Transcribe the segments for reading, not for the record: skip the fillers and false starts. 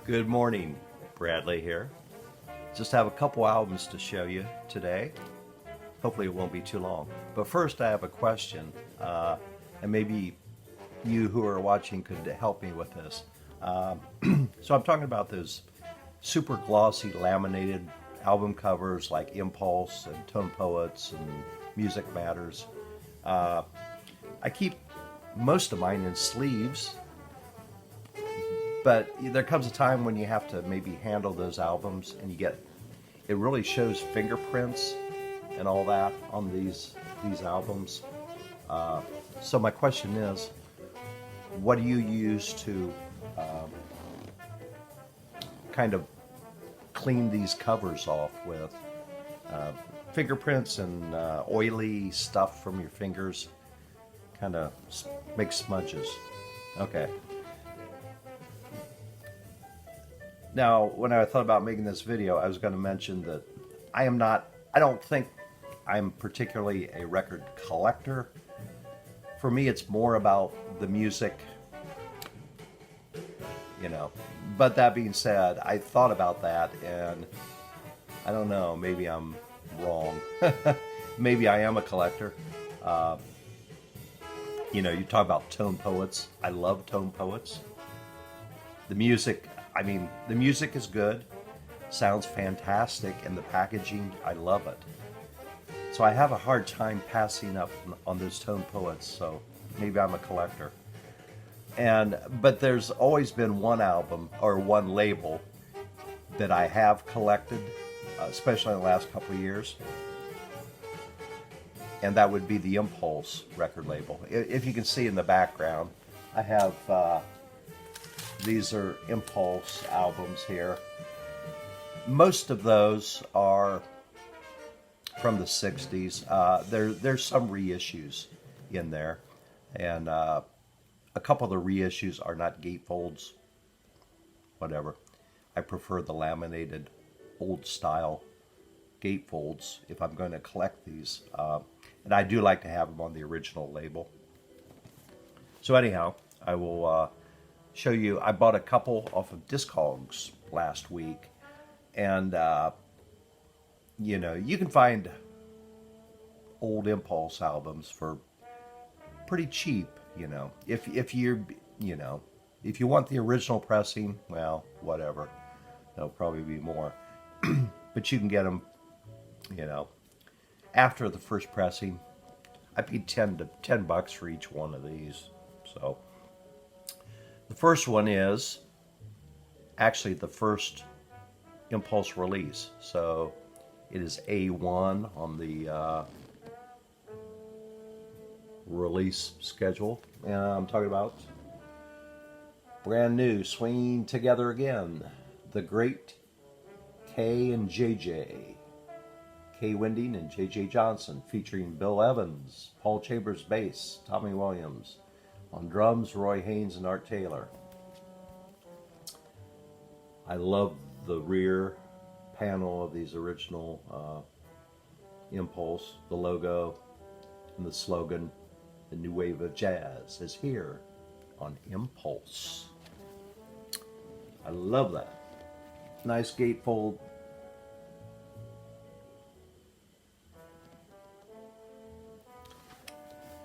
Good morning, Bradley here. Just have a couple albums to show you today. Hopefully it won't be too long. But first I have a question, and maybe you who are watching could help me with this. So I'm talking about those super glossy laminated album covers like Impulse and Tone Poets and Music Matters. I keep most of mine in sleeves, but there comes a time when you have to maybe handle those albums and it really shows fingerprints and all that on these albums. So my question is, what do you use to kind of clean these covers off with? Fingerprints and oily stuff from your fingers kind of make smudges. Okay. Now, when I thought about making this video, I was going to mention that I don't think I'm particularly a record collector. For me, it's more about the music, you know. But that being said, I thought about that and I don't know, maybe I'm wrong. Maybe I am a collector. You know, you talk about Tone Poets. I love Tone Poets. The music is good, sounds fantastic, and the packaging, I love it. So I have a hard time passing up on those Tone Poets, so maybe I'm a collector. But there's always been one album or one label that I have collected, especially in the last couple of years, and that would be the Impulse record label. If you can see in the background, I have these are Impulse albums here. Most of those are from the 60s. There's some reissues in there, and a couple of the reissues are not gatefolds. Whatever. I prefer the laminated old style gatefolds if I'm going to collect these. And I do like to have them on the original label. So anyhow, I will show you. I bought a couple off of Discogs last week, and you know, you can find old Impulse albums for pretty cheap. You know, if you want the original pressing, well, whatever, there'll probably be more, but you can get them, you know, after the first pressing. I paid $10 for each one of these. So the first one is actually the first Impulse release. So it is A-1 on the release schedule. And I'm talking about brand new, Swinging Together Again, the great K and JJ. Kay Winding and J.J. Johnson, featuring Bill Evans, Paul Chambers bass, Tommy Williams. On drums, Roy Haynes and Art Taylor. I love the rear panel of these original Impulse, the logo and the slogan, "The new wave of jazz is here on Impulse." I love that. Nice gatefold.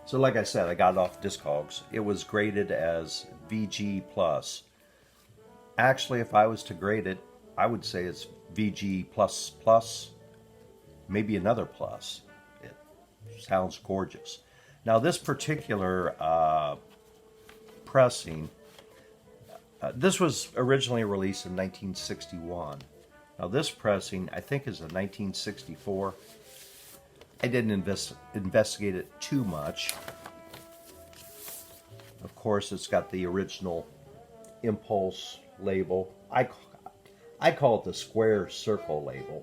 So like I said, I got it off Discogs. It was graded as VG+. Actually, if I was to grade it, I would say it's VG++, maybe another plus. It sounds gorgeous. Now this particular pressing, this was originally released in 1961. Now this pressing, I think, is a 1964. I didn't investigate it too much. Of course, it's got the original Impulse label. I call it the square circle label.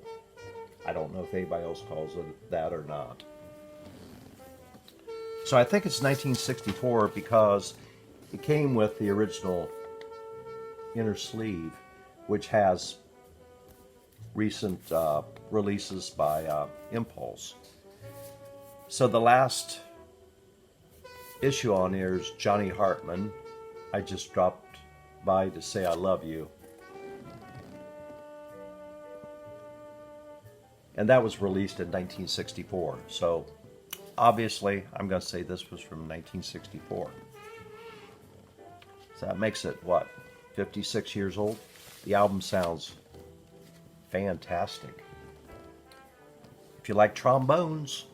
I don't know if anybody else calls it that or not. So I think it's 1964 because it came with the original inner sleeve, which has recent releases by Impulse. So the last issue on here is Johnny Hartman. I just dropped by to say I love you. And that was released in 1964. So obviously, I'm going to say this was from 1964. So that makes it, what, 56 years old? The album sounds fantastic. If you like trombones,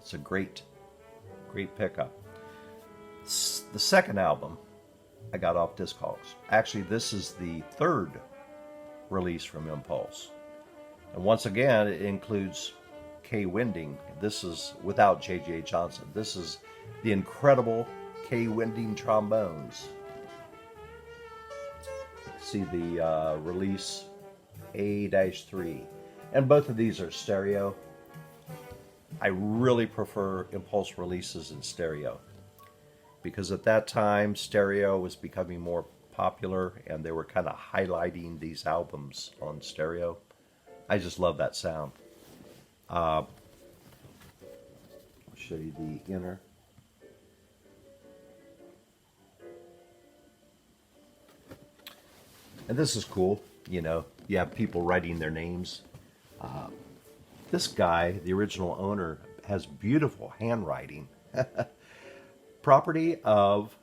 it's a great pickup. The second album I got off Discogs. Actually, this is the third release from Impulse. And once again, it includes Kay Winding. This is without J.J. Johnson. This is the incredible Kay Winding trombones. See the release A-3. And both of these are stereo. I really prefer Impulse releases in stereo, because at that time stereo was becoming more popular and they were kind of highlighting these albums on stereo. I just love that sound. I'll show you the inner. And this is cool, you know, you have people writing their names. This guy, the original owner, has beautiful handwriting. Property of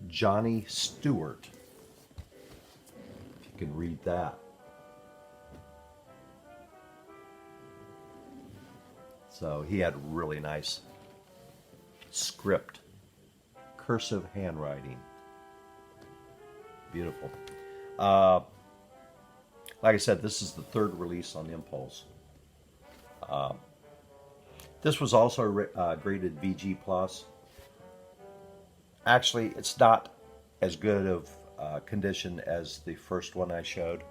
Johnny Stewart. If you can read that. So he had really nice script, cursive handwriting. Beautiful. Like I said, this is the third release on Impulse. This was also graded VG+. Actually, it's not as good of condition as the first one I showed,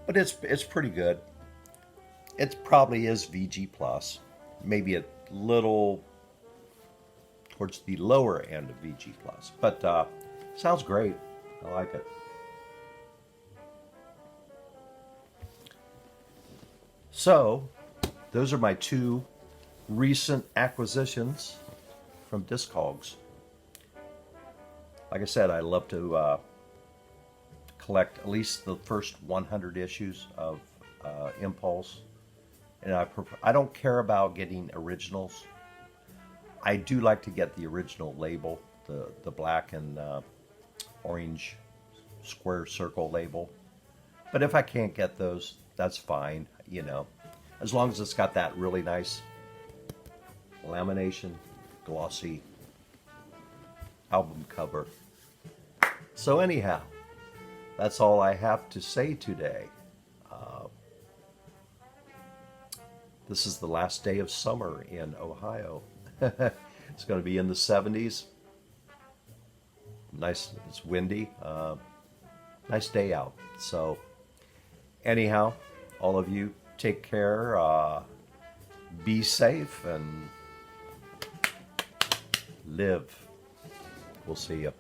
but it's pretty good. It probably is VG+, maybe a little towards the lower end of VG+, but sounds great. I like it. So, those are my two recent acquisitions from Discogs. Like I said, I love to collect at least the first 100 issues of Impulse. And I don't care about getting originals. I do like to get the original label, the black and orange square circle label. But if I can't get those, that's fine, you know. As long as it's got that really nice lamination, glossy album cover. So anyhow, that's all I have to say today. This is the last day of summer in Ohio. It's going to be in the 70s. Nice, it's windy. Nice day out. So anyhow, all of you take care, be safe, and live. We'll see you.